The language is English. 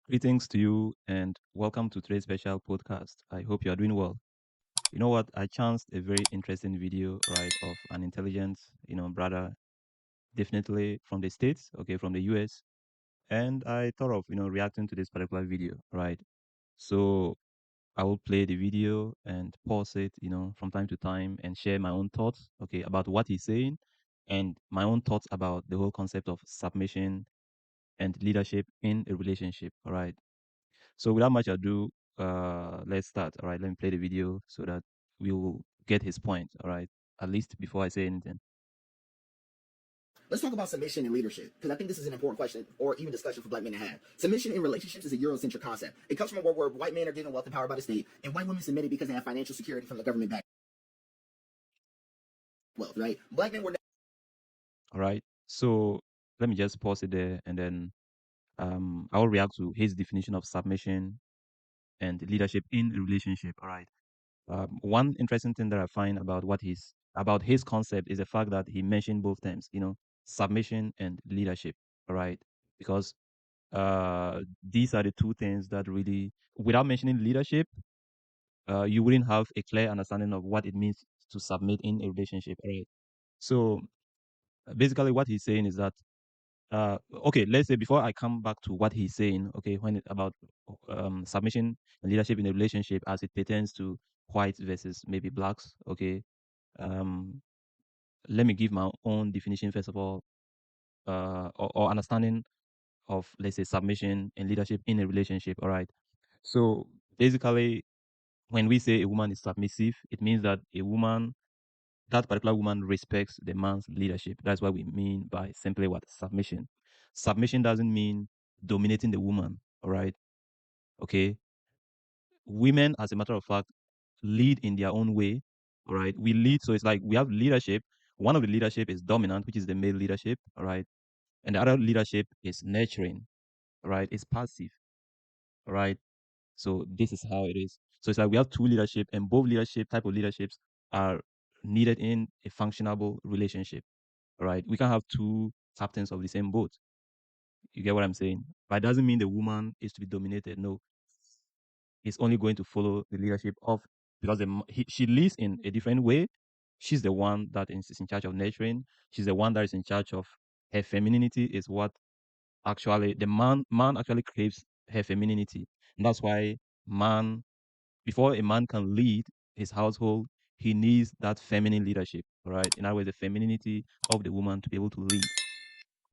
Greetings to you and welcome to today's special podcast. I hope you are doing well. You know what? I chanced a very interesting video, right, of an intelligent, brother, definitely from the States, okay, from the US. And I thought of, reacting to this particular video, right? So I will play the video and pause it, from time to time and share my own thoughts, okay, about what he's saying and my own thoughts about the whole concept of submission and leadership in a relationship, all right? So without much ado, let's start. All right, let me play the video so that we will get his point. All right, at least before I say anything. Let's talk about submission and leadership, because I think this is an important question or even discussion for black men to have. Submission in relationships is a Eurocentric concept. It comes from a world where white men are given wealth and power by the state, and white women submitted because they have financial security from the government back wealth, right? Black men were All right. So let me just pause it there, and then I will react to his definition of submission and leadership in a relationship. All right. One interesting thing that I find about his concept is the fact that he mentioned both terms, submission and leadership. All right, because these are the two things that really, without mentioning leadership, you wouldn't have a clear understanding of what it means to submit in a relationship. All right. So basically, what he's saying is that okay, let's say before I come back to what he's saying, okay, about submission and leadership in a relationship as it pertains to whites versus maybe blacks, okay, um, let me give my own definition first of all, or understanding of, let's say, submission and leadership in a relationship. All right. So basically, when we say a woman is submissive, it means that that particular woman respects the man's leadership. That's what we mean by simply what? Submission. Submission doesn't mean dominating the woman. All right. Okay. Women, as a matter of fact, lead in their own way. All right. We lead. So it's like we have leadership. One of the leadership is dominant, which is the male leadership. All right. And the other leadership is nurturing. All right. It's passive. All right. So this is how it is. So it's like we have two leadership, and both type of leaderships are needed in a functionable relationship. All right. We can have two captains of the same boat. You get what I'm saying? But it doesn't mean the woman is to be dominated. No, it's only going to follow the leadership of, because she leads in a different way. She's the one that is in charge of nurturing. She's the one that is in charge of her femininity. Is what actually the man actually craves her femininity, and that's why man before a man can lead his household, he needs that feminine leadership, right? In other words, the femininity of the woman to be able to lead.